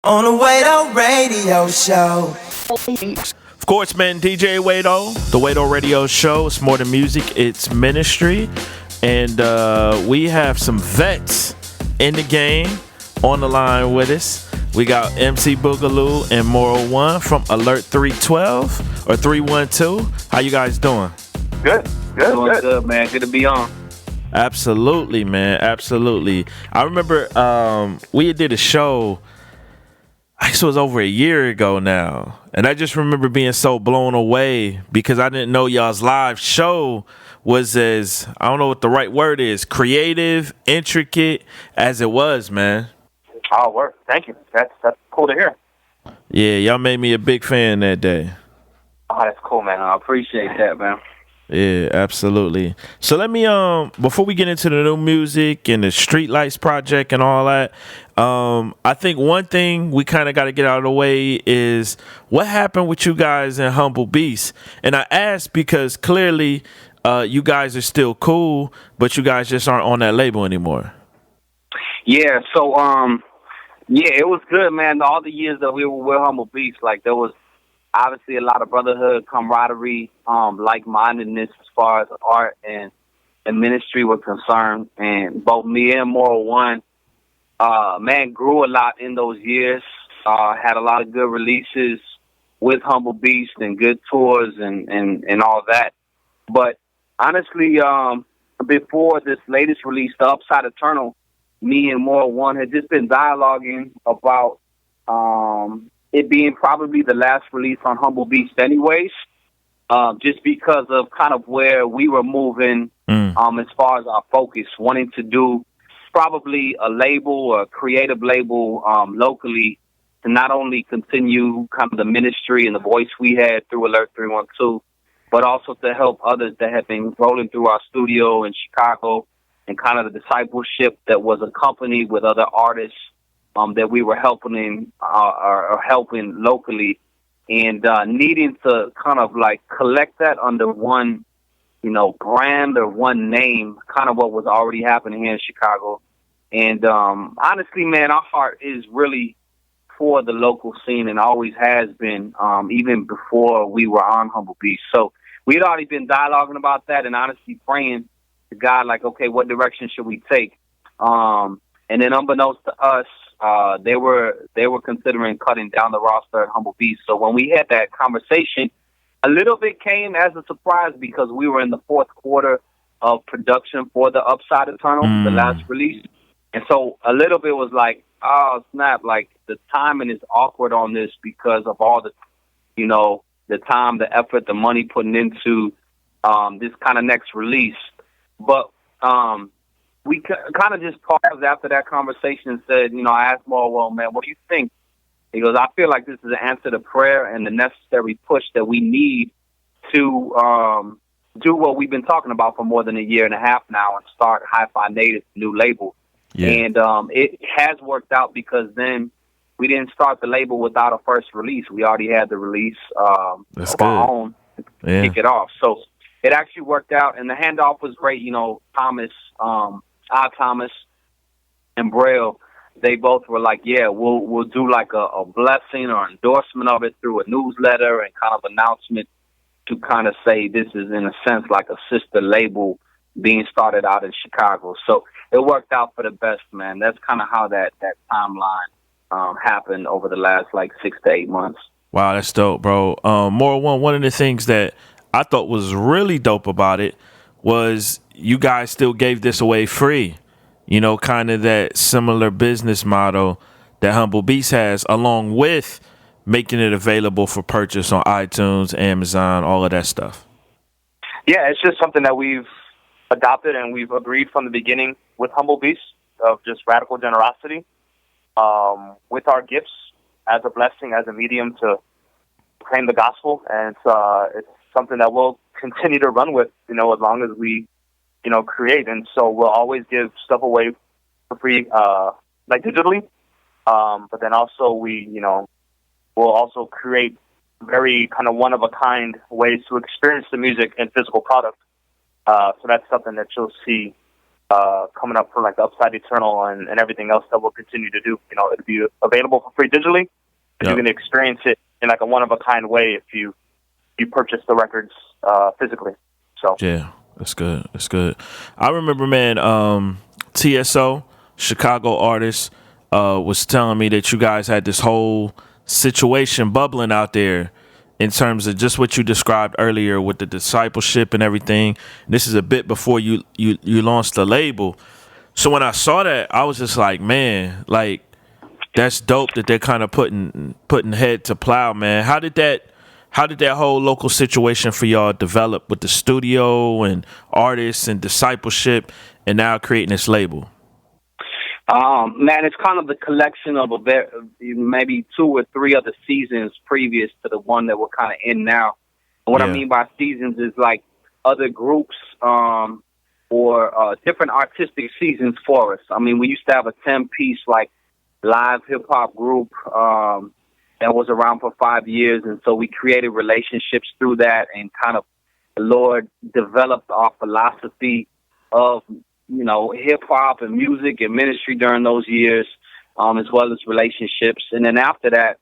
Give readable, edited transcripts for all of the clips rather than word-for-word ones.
on the Wado Radio Show. Of course, man, DJ Wado, the Wado Radio Show. It's more than music, it's ministry. And we have some vets in the game on the line with us. We got MC Boogaloo and Moral One from Alert312 or 312. How you guys doing? Good, man. Good to be on. Absolutely, man. Absolutely. I remember we did a show, I guess it was over a year ago now. And I just remember being so blown away because I didn't know y'all's live show was as, I don't know what the right word is, creative, intricate as it was, man. Oh, work. Thank you. That's cool to hear. Yeah, y'all made me a big fan that day. Oh, that's cool, man. I appreciate that, man. Yeah, absolutely. So let me before we get into the new music and the StreetLights project and all that, I think one thing we kind of got to get out of the way is what happened with you guys in Humble Beast. And I asked because clearly you guys are still cool, but you guys just aren't on that label anymore. Yeah, so yeah, it was good, man. All the years that we were with Humble Beast, like there was obviously a lot of brotherhood, camaraderie, like-mindedness as far as art and ministry were concerned. And both me and Moral One, man, grew a lot in those years. Had a lot of good releases with Humble Beast and good tours and all that. But honestly, before this latest release, The Upside Eternal, me and Moral One had just been dialoguing about it being probably the last release on Humble Beast anyways, just because of kind of where we were moving as far as our focus, wanting to do probably a label or a creative label locally to not only continue kind of the ministry and the voice we had through Alert312, but also to help others that have been rolling through our studio in Chicago and kind of the discipleship that was accompanied with other artists that we were helping or helping locally, and needing to kind of like collect that under one, brand or one name, kind of what was already happening here in Chicago. And honestly, man, our heart is really for the local scene and always has been, even before we were on Humble Beast. So we had already been dialoguing about that and honestly praying to God, like, okay, what direction should we take? And then unbeknownst to us, they were considering cutting down the roster at Humble Beast. So when we had that conversation, a little bit came as a surprise because we were in the fourth quarter of production for The Upside Eternal, the last release. And so a little bit was like, oh, snap, like the timing is awkward on this because of all the, the time, the effort, the money putting into this kind of next release. But we kind of just paused after that conversation and said, I asked Moral, well, man, what do you think? He goes, I feel like this is an answer to prayer and the necessary push that we need to do what we've been talking about for more than a year and a half now and start HiFi Native, new label. Yeah. And it has worked out because then we didn't start the label without a first release. We already had the release of our own to kick it off. So it actually worked out, and the handoff was great. Thomas, Thomas and Braille, they both were like, yeah, we'll do like a blessing or endorsement of it through a newsletter and kind of announcement to kind of say this is in a sense like a sister label being started out in Chicago. So it worked out for the best, man. That's kind of how that timeline happened over the last like 6 to 8 months. Wow, that's dope, bro. Moral one of the things that I thought was really dope about it was you guys still gave this away free. Kind of that similar business model that Humble Beast has, along with making it available for purchase on iTunes, Amazon, all of that stuff. Yeah, it's just something that we've adopted and we've agreed from the beginning with Humble Beast of just radical generosity with our gifts as a blessing, as a medium to proclaim the gospel. And it's something that we'll continue to run with, as long as we, create. And so we'll always give stuff away for free, like digitally. But then also we'll also create very kind of one-of-a-kind ways to experience the music and physical product. So that's something that you'll see coming up for like the Upside Eternal and everything else that we'll continue to do. You know, it'll be available for free digitally, but you can experience it in like a one-of-a-kind way if you purchase the records physically. So yeah, that's good. That's good. I remember, man, TSO Chicago artist was telling me that you guys had this whole situation bubbling out there in terms of just what you described earlier with the discipleship and everything. This is a bit before you launched the label. So when I saw that, I was just like, man, like that's dope that they're kind of putting head to plow, man. How did that whole local situation for y'all develop with the studio and artists and discipleship and now creating this label? Man, it's kind of the collection of maybe 2 or 3 other seasons previous to the one that we're kind of in now. And what I mean by seasons is like other groups or different artistic seasons for us. I mean, we used to have a 10-piece like live hip-hop group that was around for 5 years, and so we created relationships through that, and kind of the Lord developed our philosophy of, you know, hip-hop and music and ministry during those years, as well as relationships. And then after that,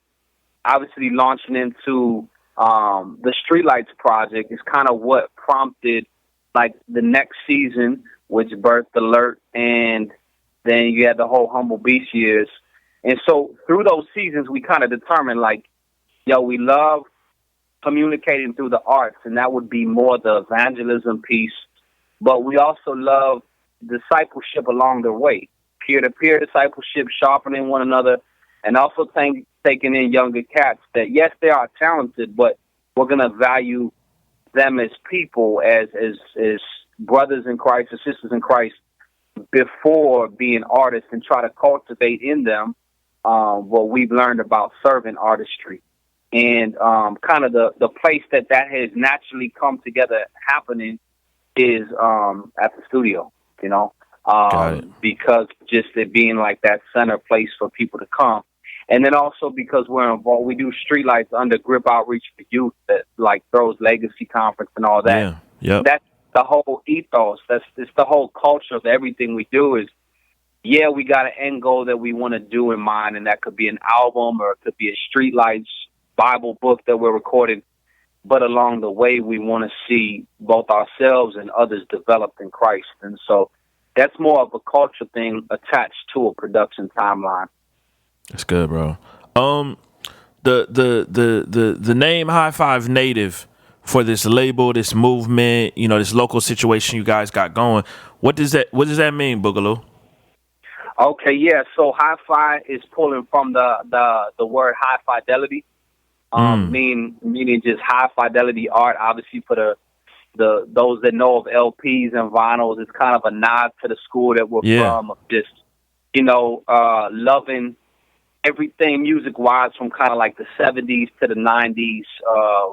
obviously launching into the StreetLights project is kind of what prompted like the next season, which birthed Alert, and then you had the whole Humble Beast years. And so through those seasons, we kind of determined like, yo, we love communicating through the arts, and that would be more the evangelism piece, but we also love discipleship along the way, peer-to-peer discipleship, sharpening one another, and also taking in younger cats that, yes, they are talented, but we're going to value them as people, as brothers in Christ or sisters in Christ before being artists, and try to cultivate in them what we've learned about servant artistry. And kind of the place that has naturally come together happening is at the studio, you know, because just it being like that center place for people to come. And then also because we're involved, we do StreetLights under Grip Outreach for Youth that like throws Legacy Conference and all that. Yeah. That's the whole ethos. It's the whole culture of everything we do is, yeah, we got an end goal that we want to do in mind, and that could be an album or it could be a StreetLights Bible book that we're recording. But along the way, we want to see both ourselves and others developed in Christ. And so that's more of a culture thing attached to a production timeline. That's good, bro. The name HiFi Native for this label, this movement, you know, this local situation you guys got going. What does that mean, Boogaloo? Okay, yeah. So HiFi is pulling from the word high fidelity, meaning just high fidelity art. Obviously, for those that know of LPs and vinyls, it's kind of a nod to the school that we're from, of just, you know, loving everything music-wise from kind of like the 70s to the 90s,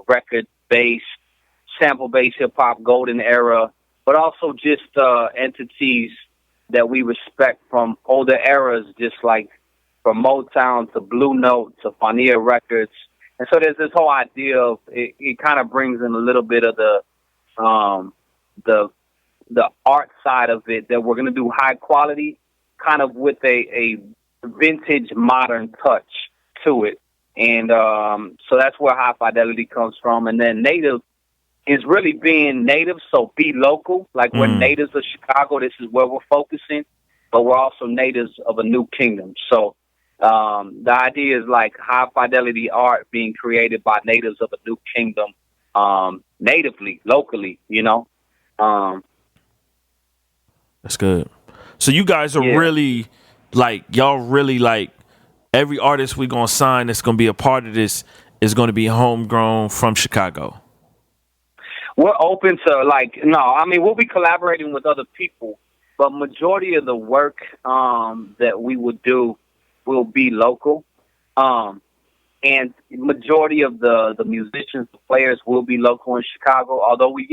record-based, sample-based hip-hop golden era, but also just entities that we respect from older eras, just like from Motown to Blue Note to Fania Records. And so there's this whole idea of it kind of brings in a little bit of the art side of it, that we're going to do high quality, kind of with a vintage modern touch to it. And so that's where high fidelity comes from. And then native is really being native, so be local. Like we're natives of Chicago, this is where we're focusing, but we're also natives of a new kingdom. So the idea is like high fidelity art being created by natives of a new kingdom, natively, locally, you know. That's good. So you guys are really like, y'all really like, every artist we're going to sign that's going to be a part of this is going to be homegrown from Chicago. We're open to we'll be collaborating with other people, but majority of the work that we would do will be local. And majority of the musicians, the players will be local in Chicago, although we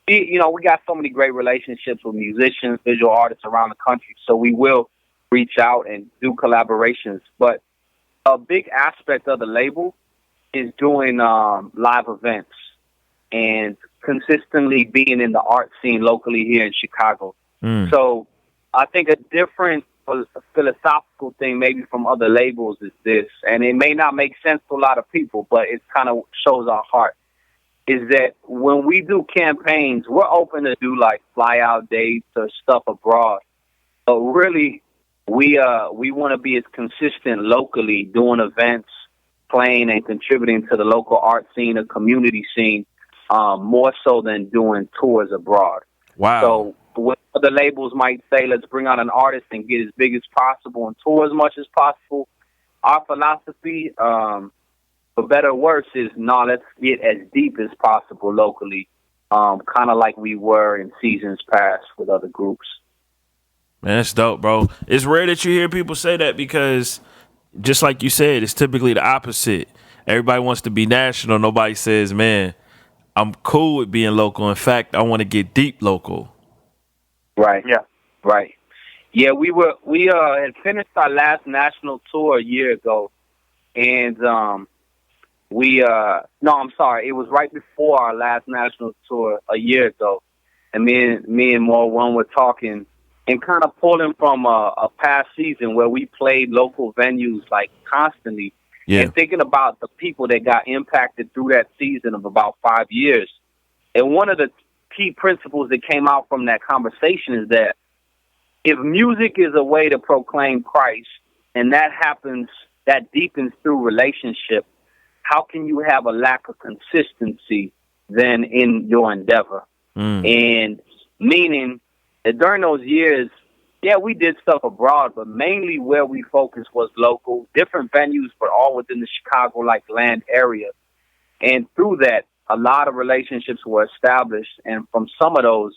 got so many great relationships with musicians, visual artists around the country, so we will reach out and do collaborations. But a big aspect of the label is doing live events and consistently being in the art scene locally here in Chicago. So I think a different philosophical thing maybe from other labels is this, and it may not make sense to a lot of people, but it kind of shows our heart, is that when we do campaigns, we're open to do like fly out dates or stuff abroad. But really, we want to be as consistent locally, doing events, playing and contributing to the local art scene, or community scene, more so than doing tours abroad. Wow. So what other labels might say, let's bring out an artist and get as big as possible and tour as much as possible. Our philosophy, for better or worse, is no, let's get as deep as possible locally, kind of like we were in seasons past with other groups. Man, that's dope, bro. It's rare that you hear people say that because, just like you said, it's typically the opposite. Everybody wants to be national. Nobody says, man, I'm cool with being local. In fact, I want to get deep local. Right. Yeah. Right. Yeah, we had finished our last national tour a year ago, and no, I'm sorry, it was right before our last national tour a year ago, and me and Mo One were talking and kind of pulling from a past season where we played local venues like constantly, and thinking about the people that got impacted through that season of about 5 years. And one of the key principles that came out from that conversation is that if music is a way to proclaim Christ, and that happens, that deepens through relationship, how can you have a lack of consistency then in your endeavor? And meaning that during those years, yeah, we did stuff abroad, but mainly where we focused was local, different venues, but all within the Chicago-like land area. And through that, a lot of relationships were established, and from some of those,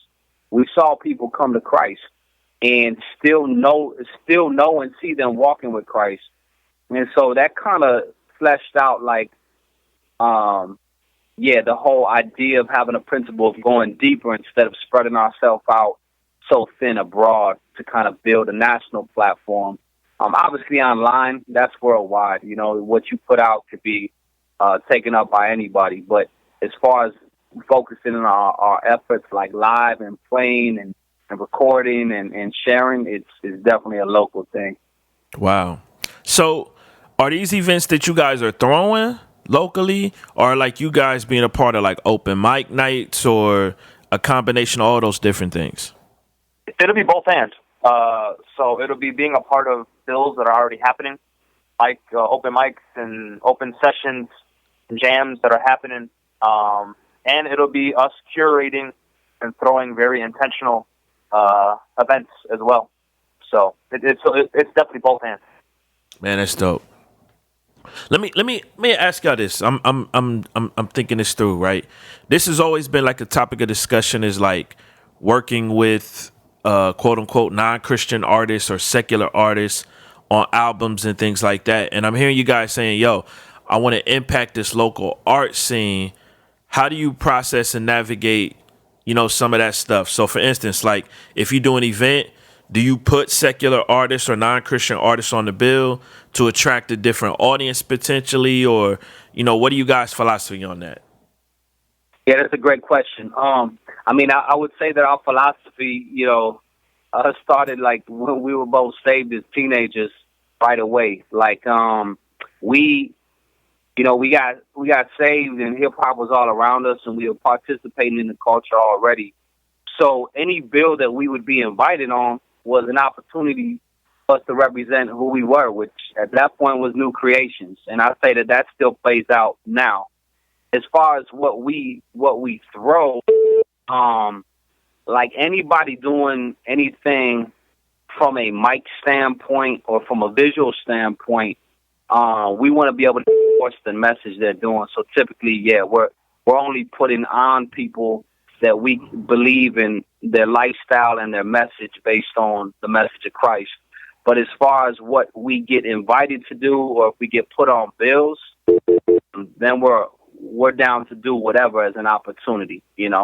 we saw people come to Christ and still know and see them walking with Christ. And so that kind of fleshed out like, the whole idea of having a principle of going deeper instead of spreading ourselves out so thin abroad to kind of build a national platform. Obviously online, that's worldwide. You know, what you put out could be taken up by anybody. But as far as focusing on our efforts like live and playing and recording and sharing, it's definitely a local thing. Wow. So are these events that you guys are throwing locally, or like you guys being a part of like open mic nights, or a combination of all those different things? It'll be both and. So it'll be being a part of bills that are already happening, like open mics and open sessions and jams that are happening. And it'll be us curating and throwing very intentional events as well. So it's definitely both and. Man, that's dope. Let me ask y'all this. I'm thinking this through, right? This has always been like a topic of discussion, is like working with quote unquote non-Christian artists or secular artists on albums and things like that. And I'm hearing you guys saying, yo, I want to impact this local art scene. How do you process and navigate, some of that stuff? So for instance, like if you do an event, do you put secular artists or non-Christian artists on the bill to attract a different audience potentially? Or, what are you guys' philosophy on that? Yeah, that's a great question. I would say that our philosophy, started like when we were both saved as teenagers right away. Like, we got saved and hip hop was all around us and we were participating in the culture already. So any bill that we would be invited on was an opportunity for us to represent who we were, which at that point was new creations. And I say that still plays out now. As far as what we throw, like anybody doing anything from a mic standpoint or from a visual standpoint, we want to be able to enforce the message they're doing. So typically, we're only putting on people that we believe in their lifestyle and their message based on the message of Christ. But as far as what we get invited to do, or if we get put on bills, then we're down to do whatever as an opportunity, Yeah.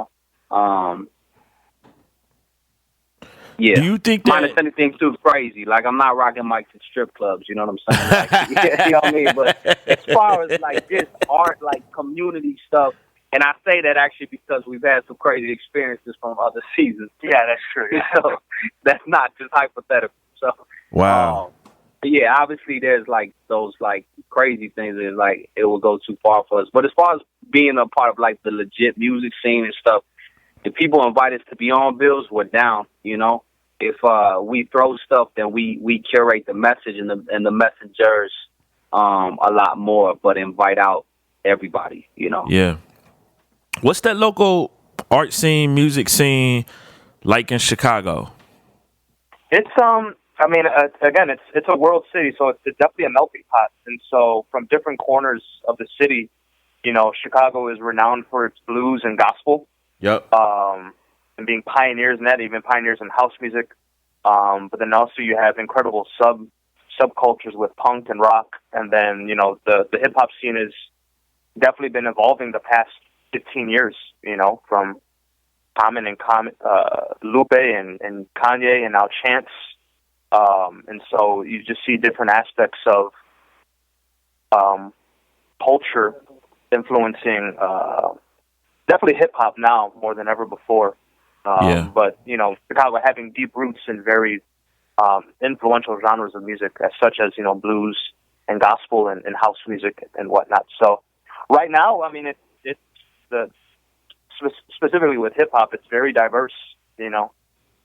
Do you think that... Minus anything too crazy. Like, I'm not rocking mics at strip clubs, you know what I'm saying? Like, you know what I mean? But as far as, like, this art, like, community stuff, And I say that actually because we've had some crazy experiences from other seasons. Yeah, that's true. Yeah. So that's not just hypothetical. So Wow. but yeah, obviously there's like those like crazy things that like it will go too far for us. But as far as being a part of like the legit music scene and stuff, if people invite us to be on bills, we're down. You know, if we throw stuff, then we curate the message and the messengers a lot more, but invite out everybody. You know. Yeah. What's that local art scene, music scene like in Chicago? It's I mean, again, it's a world city, so it's definitely a melting pot. And so, from different corners of the city, you know, Chicago is renowned for its blues and gospel. Yep. And being pioneers in that, even pioneers in house music. But then also you have incredible subcultures with punk and rock, and then you know the hip hop scene has definitely been evolving the past 15 years. You know, from Common and Lupe and Kanye and now Chance. And so you just see different aspects of culture influencing definitely hip hop now more than ever before. But you know, Chicago having deep roots in very influential genres of music, as such as you know blues and gospel and house music and whatnot. So right now, I mean, it's specifically with hip hop, it's very diverse. You know,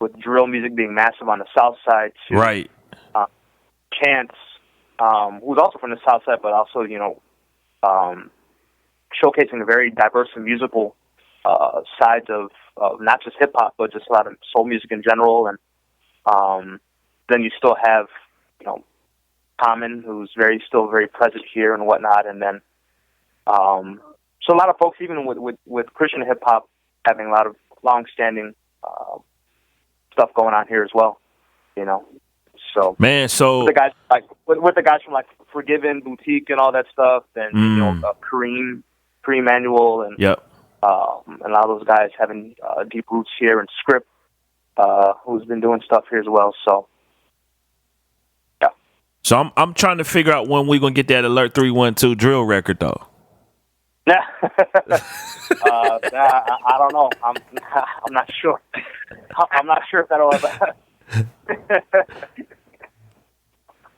with drill music being massive on the south side, to, Right. Chance, who's also from the south side, but also you know, showcasing a very diverse and musical sides of not just hip hop, but just a lot of soul music in general. And then you still have, you know, Common, who's still very present here and whatnot. And then, so a lot of folks, even with Christian hip hop, having a lot of long-standing stuff going on here as well. You know, so Man, so with the guys with the guys from like Forgiven, Boutique, and all that stuff, and you know, Kareem Manuel, and yep. and a lot of those guys having deep roots here, and Script, who's been doing stuff here as well. So, yeah. So I'm trying to figure out when we're gonna get that Alert312 drill record though. Yeah. I don't know. I'm not sure. I'm not sure if that'll ever.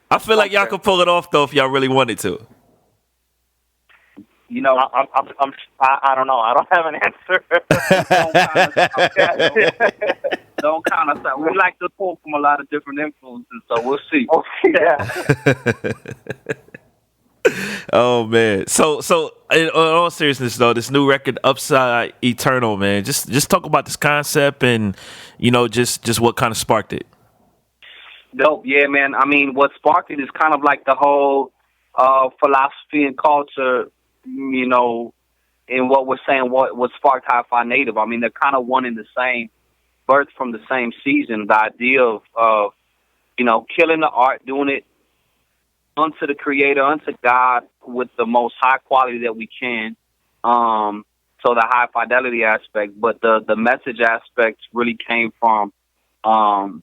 I feel like y'all could pull it off though if y'all really wanted to. You know, I don't know. I don't have an answer. don't kind of stuff. We like to pull from a lot of different influences, so we'll see. Yeah. Oh man. So in all seriousness though, this new record, Upside Eternal, man. Just talk about this concept and you know just what kind of sparked it. Dope, yeah, man. I mean, what sparked it is kind of like the whole philosophy and culture, you know, in what we're saying, what sparked HiFi Native. I mean, they're kind of one and the same, birthed from the same season. The idea of you know, killing the art, doing it unto the Creator, unto God, with the most high quality that we can. So the high fidelity aspect, but the message aspect really came from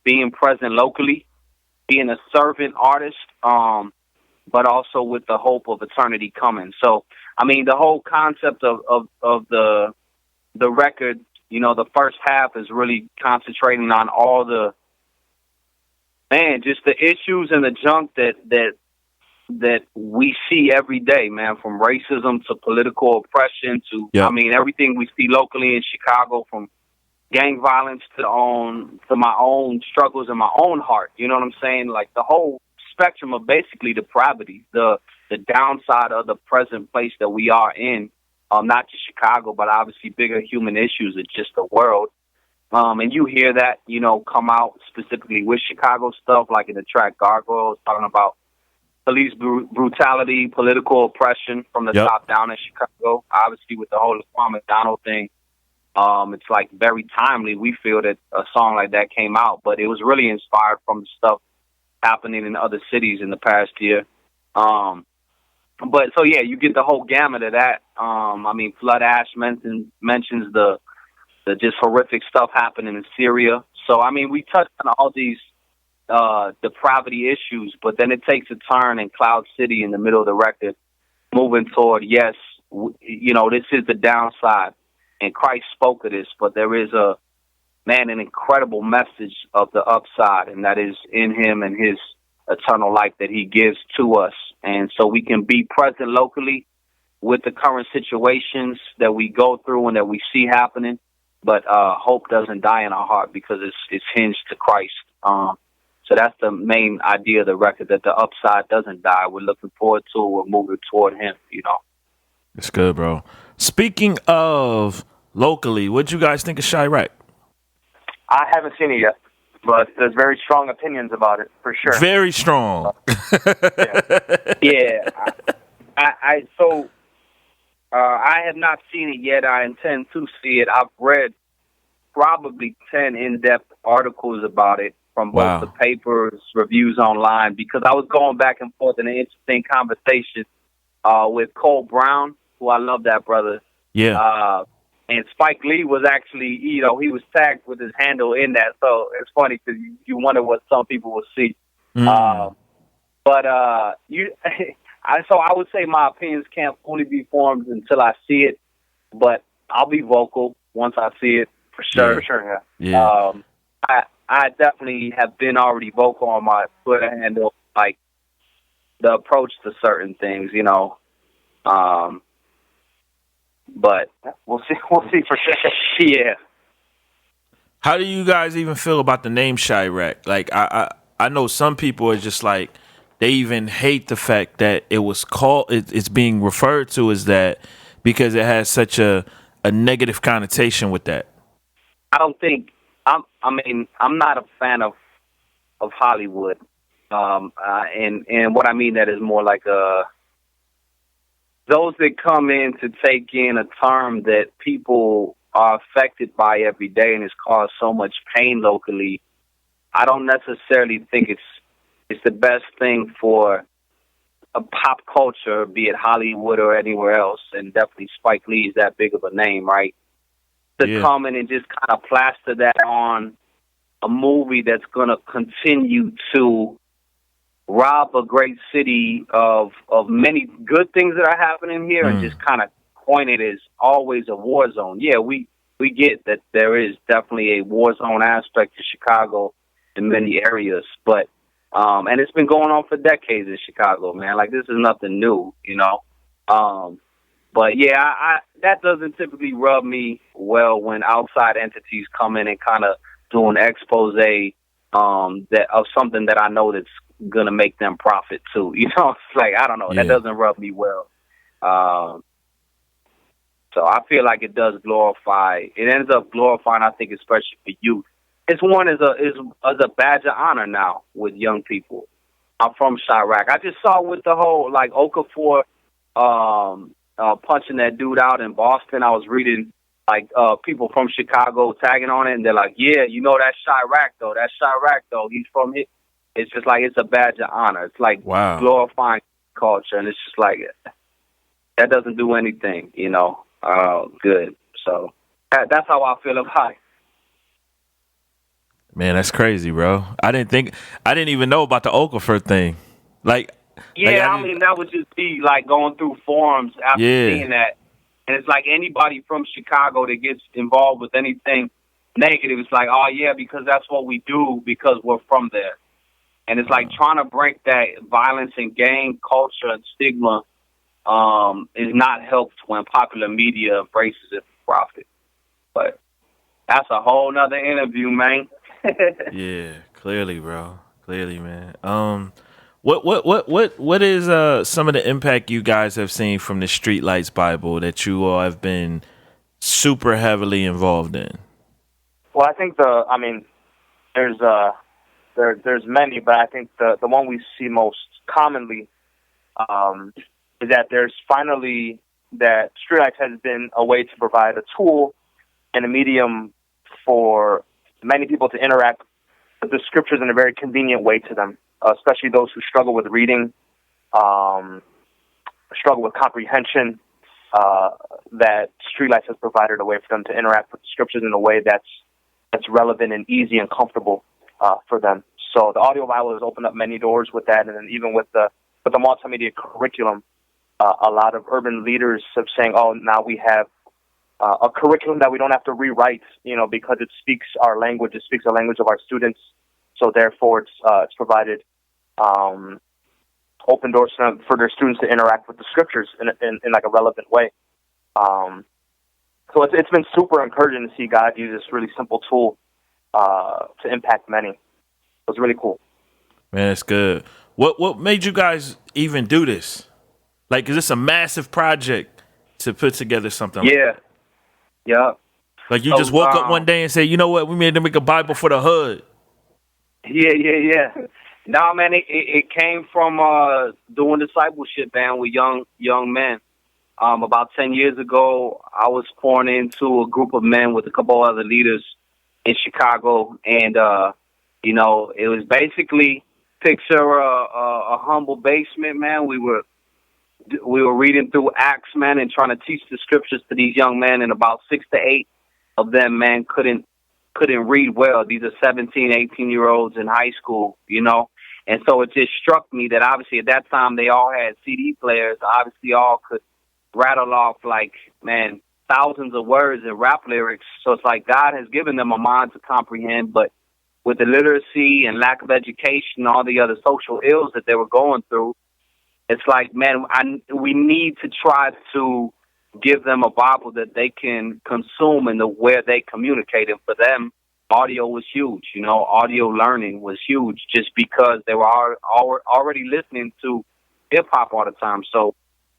being present locally, being a servant artist, but also with the hope of eternity coming. So, I mean, the whole concept of the record, you know, the first half is really concentrating on all just the issues and the junk that we see every day, man, from racism to political oppression to, I mean, everything we see locally in Chicago, from gang violence to my own struggles in my own heart. You know what I'm saying? Like the whole spectrum of basically depravity, the downside of the present place that we are in, not just Chicago, but obviously bigger human issues of just the world. And you hear that, you know, come out specifically with Chicago stuff, like in the track Gargoyles, talking about police brutality, political oppression from the top down in Chicago. Obviously, with the whole Laquan McDonald thing, it's like very timely. We feel that a song like that came out, but it was really inspired from the stuff happening in other cities in the past year. But so yeah, you get the whole gamut of that. I mean, Flood Ash mentions the just horrific stuff happening in Syria. So I mean, we touched on all these depravity issues, but then it takes a turn in Cloud City in the middle of the record, moving toward, yes, this is the downside. And Christ spoke of this, but there is an incredible message of the upside, and that is in him and his eternal life that he gives to us. And so we can be present locally with the current situations that we go through and that we see happening, but hope doesn't die in our heart because it's hinged to Christ. So that's the main idea of the record, that the upside doesn't die. We're looking forward to it. We're moving toward him, It's good, bro. Speaking of locally, what'd you guys think of Shywreck? I haven't seen it yet, but there's very strong opinions about it, for sure. Very strong. Yeah. I have not seen it yet. I intend to see it. I've read probably 10 in-depth articles about it from both the papers, reviews online, because I was going back and forth in an interesting conversation with Cole Brown, who I love that brother. Yeah. And Spike Lee was actually, he was tagged with his handle in that. So it's funny because you wonder what some people will see. So I would say my opinions can't fully be formed until I see it, but I'll be vocal once I see it for sure. Yeah. For sure. Yeah. I definitely have been already vocal on my Twitter handle, like the approach to certain things, but we'll see for sure. Yeah. How do you guys even feel about the name Shywreck? Like, I know some people are just like, they even hate the fact that it was called, it's being referred to as that because it has such a negative connotation with that. I don't think, I'm not a fan of Hollywood. And what I mean that is more like those that come in to take in a term that people are affected by every day and has caused so much pain locally. I don't necessarily think it's the best thing for a pop culture, be it Hollywood or anywhere else, and definitely Spike Lee is that big of a name, right? To come in and just kind of plaster that on a movie that's going to continue to rob a great city of many good things that are happening here and just kind of point it as always a war zone. Yeah, we get that there is definitely a war zone aspect to Chicago in many areas, but and it's been going on for decades in Chicago, man. Like, this is nothing new, but yeah, that doesn't typically rub me well when outside entities come in and kind of do an expose that of something that I know that's gonna make them profit too. It's like, I don't know, that doesn't rub me well. So I feel like it does glorify. It ends up glorifying, I think, especially for youth. It's one as a badge of honor now with young people. I'm from Shywreck. I just saw with the whole like Okafor punching that dude out in Boston. I was reading like people from Chicago tagging on it, and they're like, "Yeah, that's Shywreck though. That's Shywreck though. He's from it." It's just like it's a badge of honor. It's like glorifying culture, and it's just like that doesn't do anything, good. So that's how I feel about it. Man, that's crazy, bro. I didn't even know about the Okafor thing. Like, that would just be like going through forums after seeing that. And it's like anybody from Chicago that gets involved with anything negative, it's like, oh yeah, because that's what we do because we're from there. And it's like trying to break that violence and gang culture and stigma is not helped when popular media embraces it for profit. But that's a whole nother interview, man. Yeah, clearly, bro. Clearly, man. What is some of the impact you guys have seen from the StreetLights Bible that you all have been super heavily involved in? Well, I think there's many, but I think the one we see most commonly is that there's finally that StreetLights has been a way to provide a tool and a medium for many people to interact with the scriptures in a very convenient way to them, especially those who struggle with reading, struggle with comprehension, that StreetLights has provided a way for them to interact with the scriptures in a way that's relevant and easy and comfortable for them. So the audio Bible has opened up many doors with that, and then even with the multimedia curriculum, a lot of urban leaders of saying, "Oh, now we have a curriculum that we don't have to rewrite, because it speaks our language. It speaks the language of our students. So therefore, it's provided open doors for their students to interact with the scriptures in like a relevant way." So it's been super encouraging to see God use this really simple tool to impact many. It was really cool. Man, it's good. What made you guys even do this? Like, is this a massive project to put together something? Yeah. Like you just woke up one day and say, you know what, we made to make a Bible for the hood. Yeah. No, man, it came from doing discipleship, man, with young men. About 10 years ago, I was pouring into a group of men with a couple other leaders in Chicago, and it was basically picture a humble basement, man. We were reading through Acts, man, and trying to teach the scriptures to these young men, and about 6 to 8 of them, man, couldn't read well. These are 17, 18-year-olds in high school, and so it just struck me that obviously at that time they all had CD players. Obviously all could rattle off like, man, thousands of words and rap lyrics. So it's like God has given them a mind to comprehend, but with the literacy and lack of education and all the other social ills that they were going through, it's like, man, we need to try to give them a Bible that they can consume and where they communicate. And for them, audio was huge. Audio learning was huge just because they were already listening to hip-hop all the time. So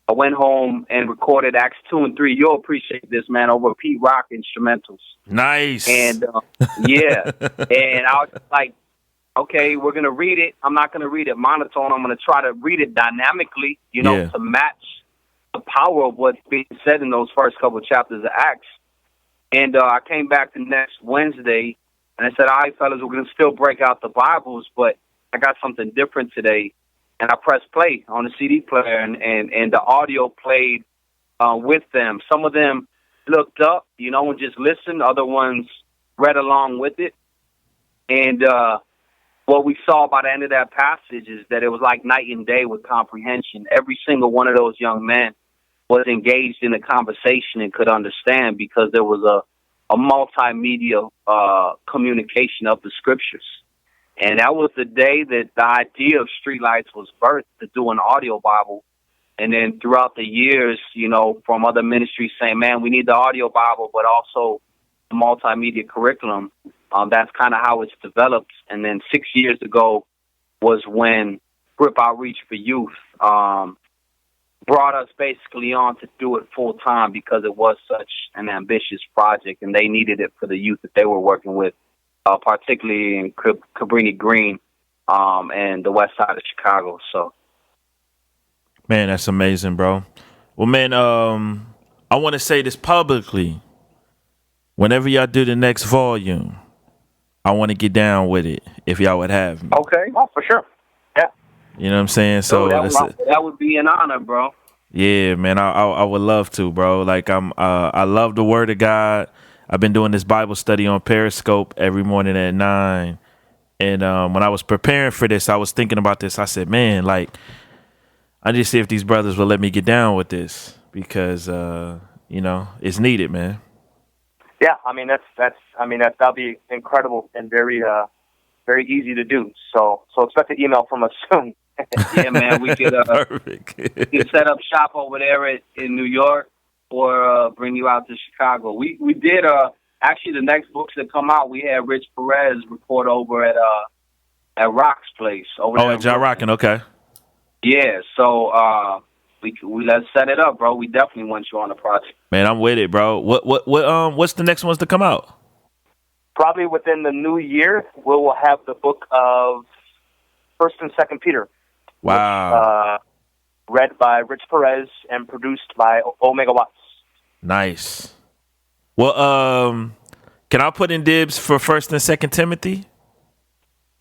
I went home and recorded Acts 2 and 3. You'll appreciate this, man, over Pete Rock instrumentals. Nice. And, yeah. And I was like, okay, we're going to read it. I'm not going to read it monotone. I'm going to try to read it dynamically, to match the power of what's being said in those first couple of chapters of Acts. And I came back the next Wednesday, and I said, all right, fellas, we're going to still break out the Bibles, but I got something different today. And I pressed play on the CD player, and the audio played with them. Some of them looked up, and just listened. Other ones read along with it. And what we saw by the end of that passage is that it was like night and day with comprehension. Every single one of those young men was engaged in a conversation and could understand because there was a multimedia communication of the scriptures. And that was the day that the idea of StreetLights was birthed, to do an audio Bible. And then throughout the years, from other ministries saying, man, we need the audio Bible, but also the multimedia curriculum. That's kind of how it's developed. And then 6 years ago was when Grip Outreach for Youth brought us basically on to do it full time because it was such an ambitious project and they needed it for the youth that they were working with, particularly in Cabrini Green and the west side of Chicago. So, man, that's amazing, bro. Well, man, I want to say this publicly. Whenever y'all do the next volume, I want to get down with it if y'all would have me. Okay. Oh, for sure. Yeah. You know what I'm saying? So that would be an honor, bro. Yeah, man, I would love to, bro. Like I love the Word of God. I've been doing this Bible study on Periscope every morning at 9. And when I was preparing for this, I was thinking about this. I said, man, like, I just see if these brothers will let me get down with this because it's needed, man. Yeah, I mean that'll be incredible and very very easy to do. So expect an email from us soon. Yeah, man, we could Perfect. we could set up shop over there in New York or bring you out to Chicago. We did actually the next books that come out, we had Rich Perez record over at Rock's place over there. Oh, at John Rockin', okay. Yeah, so we let's set it up, bro. We definitely want you on the project. Man, I'm with it, bro. What's the next ones to come out? Probably within the new year, we will have the book of 1st and 2nd Peter. Wow. Which, read by Rich Perez and produced by Omega Watts. Nice. Well, can I put in dibs for 1st and 2nd Timothy?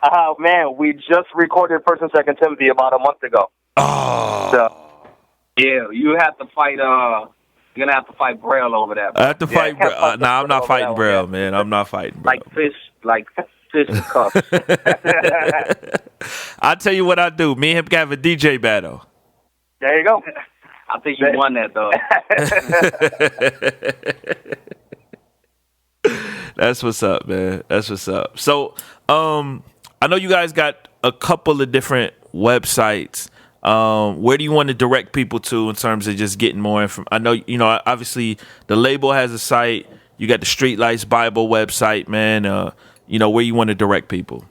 Oh man, we just recorded 1st and 2nd Timothy about a month ago. Oh. So, yeah, you have to fight. You're gonna have to fight Braille over that. Bro. I have to fight Braille. Nah, I'm not fighting Braille, man. I'm not fighting Braille. Like fist and cuffs. I'll tell you what I do. Me and him can have a DJ battle. there you go. I think you won that, though. That's what's up, man. That's what's up. So, I know you guys got a couple of different websites. Where do you want to direct people to in terms of just getting more information? I know, obviously the label has a site. You got the StreetLights Bible website, man. Where you want to direct people?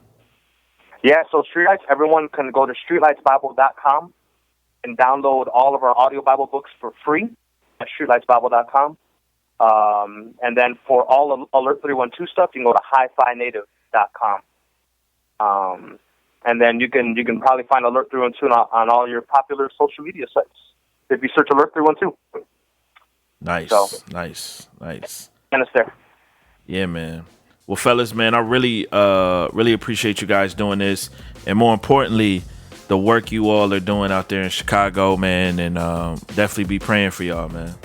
Yeah, so StreetLights, everyone can go to StreetLightsBible.com and download all of our audio Bible books for free at StreetLightsBible.com. And then for all of Alert312 stuff, you can go to HiFi Native.com. And then you can probably find Alert312 on all your popular social media sites if you search Alert312. Nice. And it's there. Yeah, man. Well, fellas, man, I really appreciate you guys doing this, and more importantly, the work you all are doing out there in Chicago, man. And definitely be praying for y'all, man.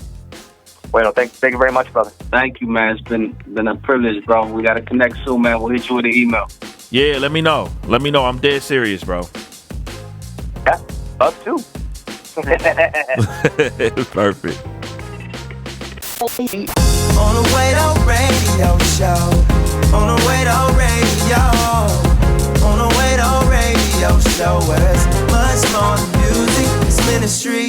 Bueno, thank you very much, brother. Thank you, man. It's been a privilege, bro. We got to connect soon, man. We'll hit you with an email. Yeah, let me know. I'm dead serious, bro. Yeah, us too. Perfect. On the Way Radio Show. On the Way Radio. On the Way Radio Show. Where it's much more than music, it's ministry.